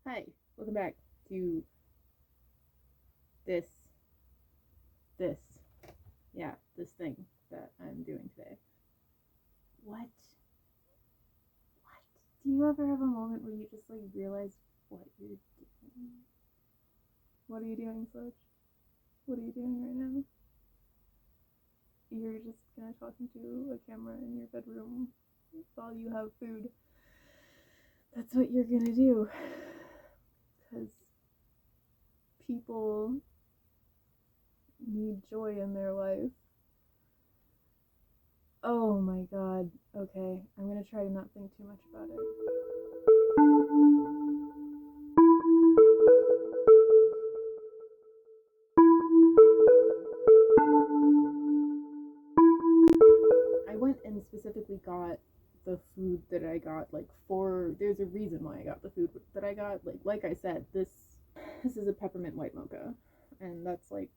Hi, welcome back to this, this, this thing that I'm doing today. What? What? Do you ever have a moment where you just realize what you're doing? What are you doing, Sludge? What are you doing right now? You're just kind of talking to a camera in your bedroom while you have food. That's what you're gonna do. Because people need joy in their life. Oh my god. Okay, I'm gonna try to not think too much about it. I went and specifically got the food that I got there's a reason why I got the food that I got. Like I said, this is a peppermint white mocha, and that's fantastic.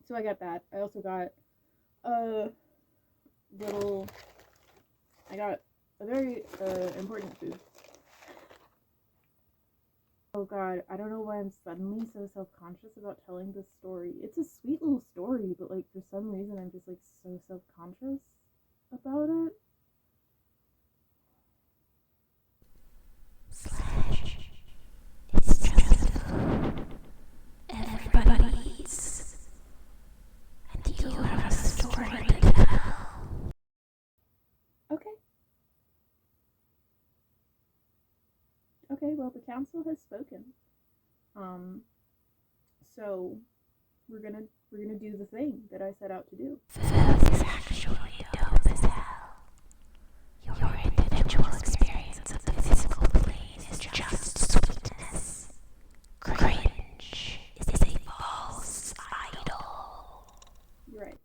So I got that. I also got a little I got a very important food. Oh god, I don't know why I'm suddenly so self-conscious about telling this story. It's a sweet little story, but for some reason I'm just so self-conscious about it. Slash. It's just food. Everybody eats. And you have a story to tell. Okay. Okay, well the council has spoken. Um so we're gonna do the thing that I set out to do. Food is actually dope as hell. Your individual experience of the physical plane is just sweetness. Cringe is a false idol. You're right.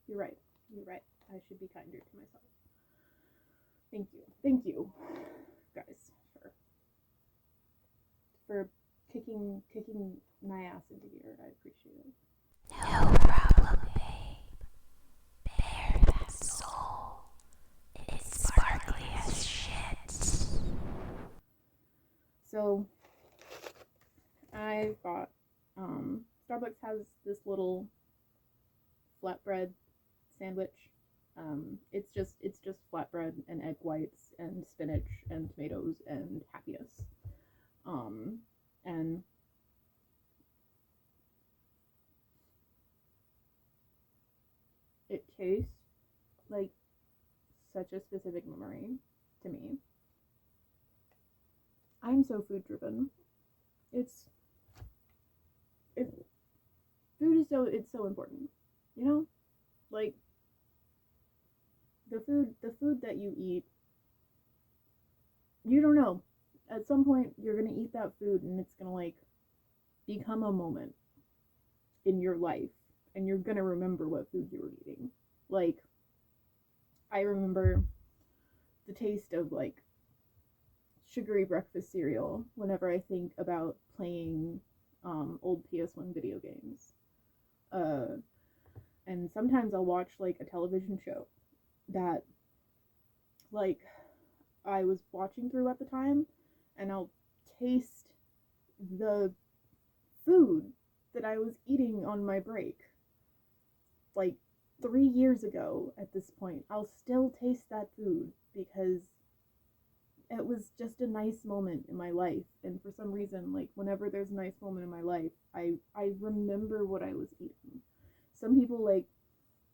You're right. You're right. I should be kinder to myself. Thank you. Thank you, guys, for kicking my ass into gear. I appreciate it. No problem, babe. Bare that soul. It's sparkly as shit. So I got Starbucks has this little flatbread sandwich. It's just flatbread and egg whites and spinach and tomatoes and happiness. And it tastes like such a specific memory to me. I'm so food driven. It's it food is so important. You know? Like the food that you eat, you don't know. At some point you're gonna eat that food and it's gonna become a moment in your life and you're gonna remember what food you were eating. Like I remember the taste of sugary breakfast cereal whenever I think about playing old PS1 video games. Uh, and sometimes I'll watch a television show that like I was watching through at the time, and I'll taste the food that I was eating on my break. Like 3 years ago at this point, I'll still taste that food because it was just a nice moment in my life. And for some reason, whenever there's a nice moment in my life, I remember what I was eating. Some people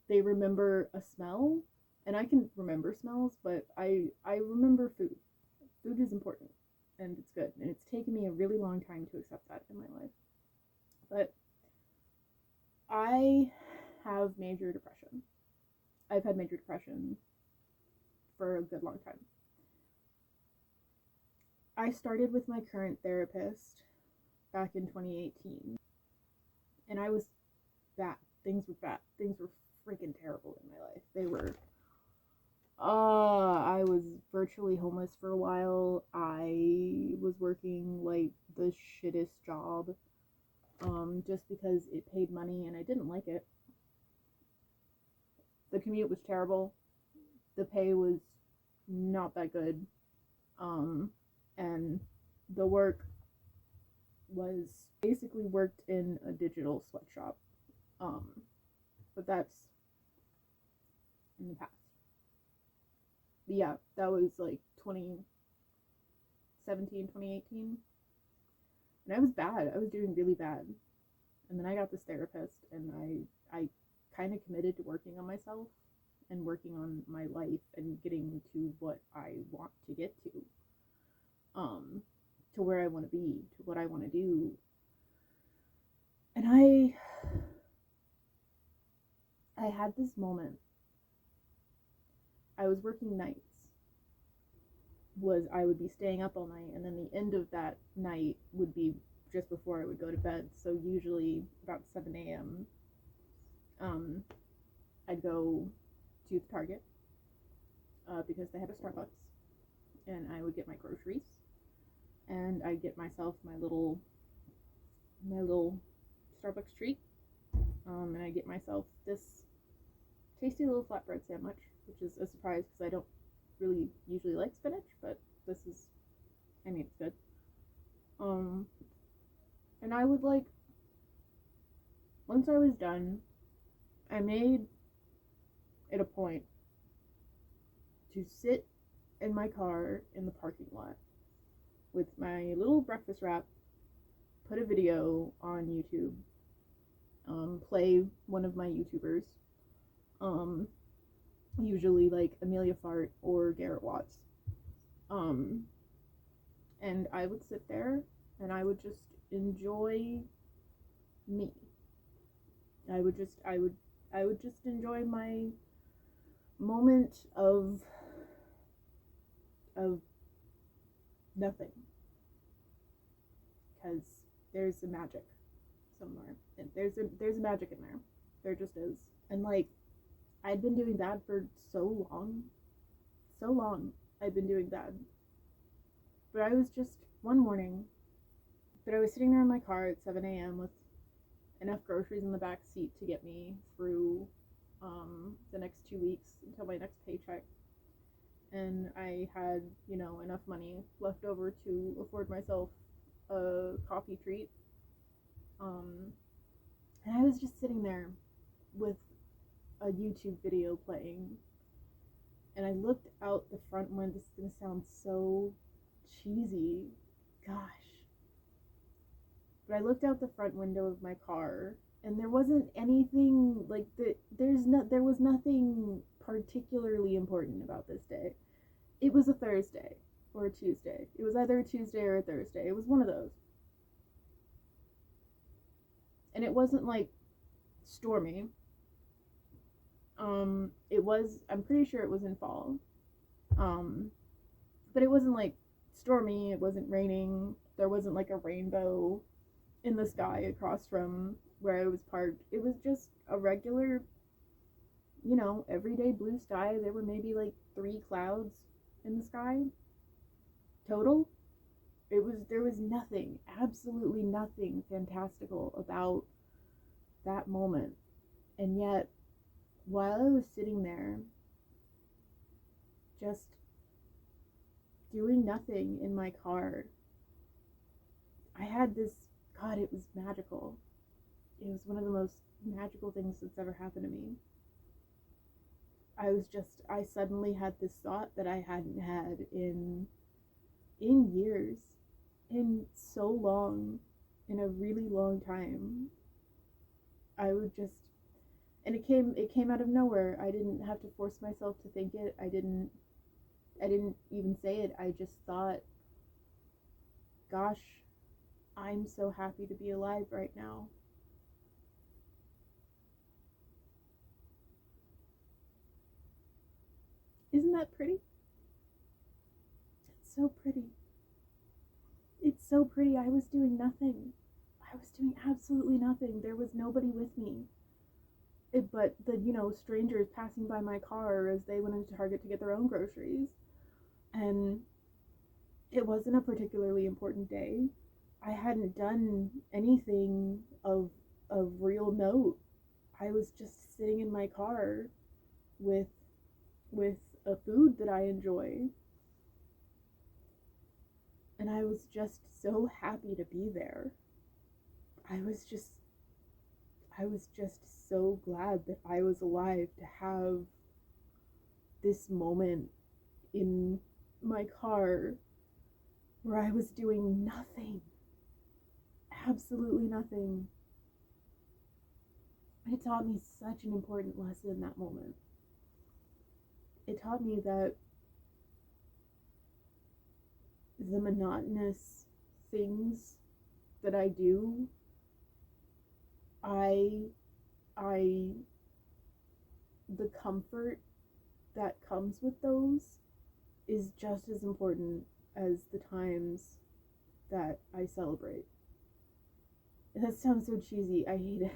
they remember a smell, and I can remember smells, but I remember food. Food is important, and it's good, and it's taken me a really long time to accept that in my life. But I have major depression. I've had major depression for a good long time. I started with my current therapist back in 2018, and I was bad. Things were bad. Things were freaking terrible in my life. They were. I was virtually homeless for a while. I was working the shittest job, just because it paid money and I didn't like it. The The commute was terrible. The pay was not that good. And the work was basically worked in a digital sweatshop. Um, but that's in the past. But yeah, that was like 2017, 2018. And I was bad. I was doing really bad. And then I got this therapist, and I kind of committed to working on myself and working on my life and getting to what I want to get to where I want to be, to what I want to do. And I had this moment. I was working nights. I would be staying up all night, and then the end of that night would be just before I would go to bed. So usually about 7 a.m. I'd go to Target because they had a Starbucks, and I would get my groceries, and I'd get myself my little Starbucks treat, and I get myself this tasty little flatbread sandwich, which is a surprise because I don't really usually like spinach, but this is, I mean, it's good. And I would like, once I was done, I made it a point to sit in my car in the parking lot with my little breakfast wrap, put a video on YouTube, play one of my YouTubers, usually like Amelia Fart or Garrett Watts, and I would sit there and I would just enjoy me. I would just enjoy my moment of nothing, because there's a magic somewhere, and there's a magic in there. There just is. And like, I'd been doing that for so long. I'd been doing that, but I was just one morning. But I was sitting there in my car at 7 a.m. with enough groceries in the back seat to get me through the next 2 weeks until my next paycheck. And I had, enough money left over to afford myself a coffee treat. And I was just sitting there with a YouTube video playing. And I looked out the front window. This is going to sound so cheesy. Gosh. But I looked out the front window of my car, and there wasn't anything like there was nothing particularly important about this day. It was a Thursday or a Tuesday. It was either a Tuesday or a Thursday. It was one of those. And it wasn't like stormy. I'm pretty sure it was in fall. But it wasn't like stormy, it wasn't raining, there wasn't like a rainbow in the sky across from where I was parked. It was just a regular, everyday blue sky. There were maybe like 3 clouds in the sky total. There was nothing, absolutely nothing fantastical about that moment. And yet, while I was sitting there just doing nothing in my car, I had this, God, it was magical. It was one of the most magical things that's ever happened to me. I suddenly had this thought that I hadn't had in years, in so long, in a really long time. I would just, and it came out of nowhere. I didn't have to force myself to think it. I didn't even say it. I just thought, gosh, I'm so happy to be alive right now. Isn't that pretty? It's so pretty. It's so pretty. I was doing nothing. I was doing absolutely nothing. There was nobody with me. But the, strangers passing by my car as they went into Target to get their own groceries. And it wasn't a particularly important day. I hadn't done anything of real note. I was just sitting in my car with a food that I enjoy. And I was just so happy to be there. I was just so glad that I was alive to have this moment in my car where I was doing nothing. Absolutely nothing. It taught me such an important lesson in that moment. It taught me that the monotonous things that I do, I the comfort that comes with those is just as important as the times that I celebrate. That sounds so cheesy. I hate it.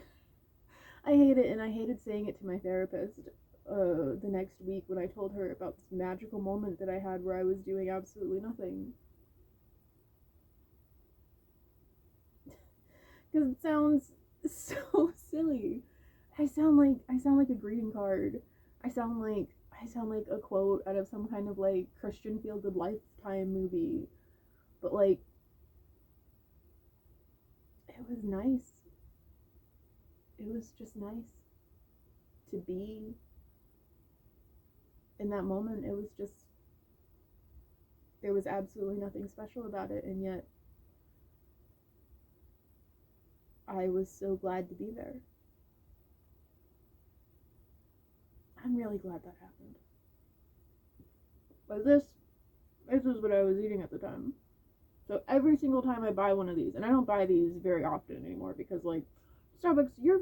I hate it, and I hated saying it to my therapist the next week when I told her about this magical moment that I had where I was doing absolutely nothing. Because it sounds so silly. I sound like a greeting card. I sound like a quote out of some kind of like Christian feel good Lifetime movie. But like, it was nice. It was just nice to be in that moment. It was just, there was absolutely nothing special about it, and yet I was so glad to be there. I'm really glad that happened. But this is what I was eating at the time. So every single time I buy one of these, and I don't buy these very often anymore because, like, Starbucks, your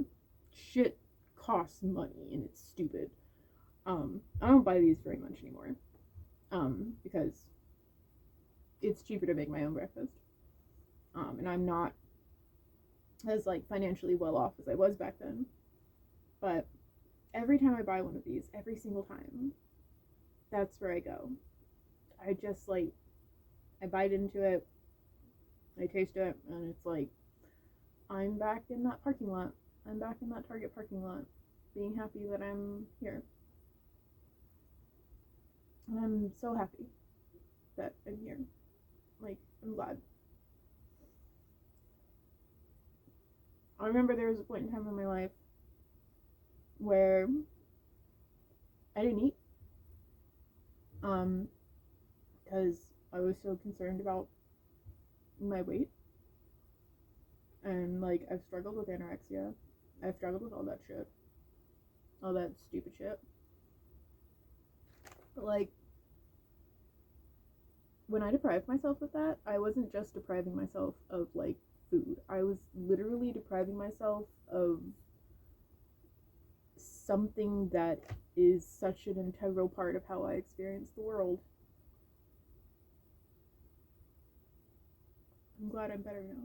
shit costs money and it's stupid. I don't buy these very much anymore. Because it's cheaper to make my own breakfast. And I'm not as, like, financially well off as I was back then. But every time I buy one of these, every single time, that's where I go. I just, like, I bite into it, I taste it, and it's like, I'm back in that parking lot. I'm back in that Target parking lot, being happy that I'm here. And I'm so happy that I'm here. Like, I'm glad. I remember there was a point in time in my life where I didn't eat. Because I was so concerned about my weight. And, like, I've struggled with anorexia. I've struggled with all that shit. All that stupid shit. But, like, when I deprived myself of that, I wasn't just depriving myself of, like, food. I was literally depriving myself of something that is such an integral part of how I experience the world. I'm glad I'm better now.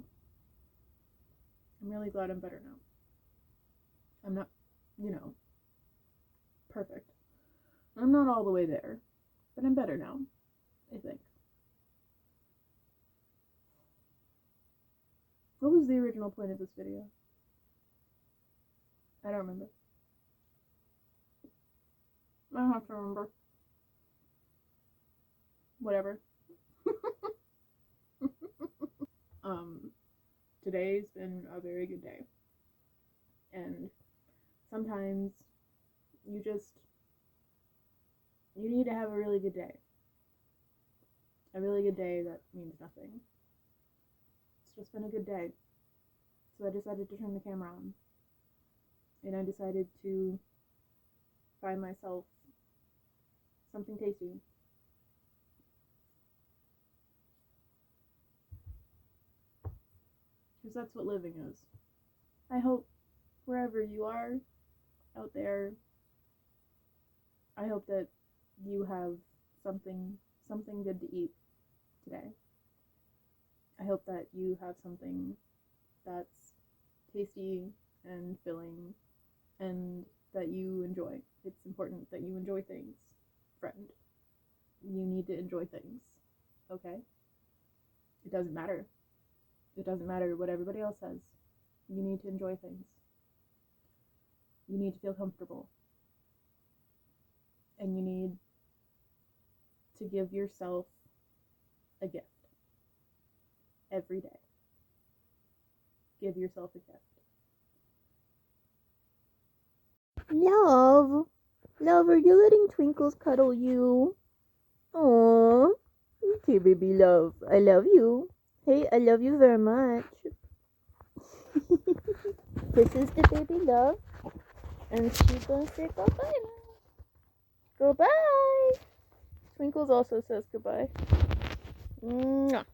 I'm really glad I'm better now. I'm not, perfect. I'm not all the way there, but I'm better now, I think. What was the original point of this video? I don't remember. I don't have to remember. Whatever. Today's been a very good day. And sometimes you need to have a really good day. A really good day that means nothing. It's just been a good day. So I decided to turn the camera on. And I decided to buy myself something tasty. Because that's what living is. I hope wherever you are out there, I hope that you have something good to eat today. I hope that you have something that's tasty and filling and that you enjoy. It's important that you enjoy things, friend. You need to enjoy things, okay? It doesn't matter. It doesn't matter what everybody else says. You need to enjoy things. You need to feel comfortable. And you need to give yourself a gift every day. Give yourself a gift. Love, are you letting Twinkles cuddle you? Aww. Okay, baby love. I love you. Hey, I love you very much. This is the baby love. And she's gonna say goodbye now. Goodbye. Twinkles also says goodbye. Mwah.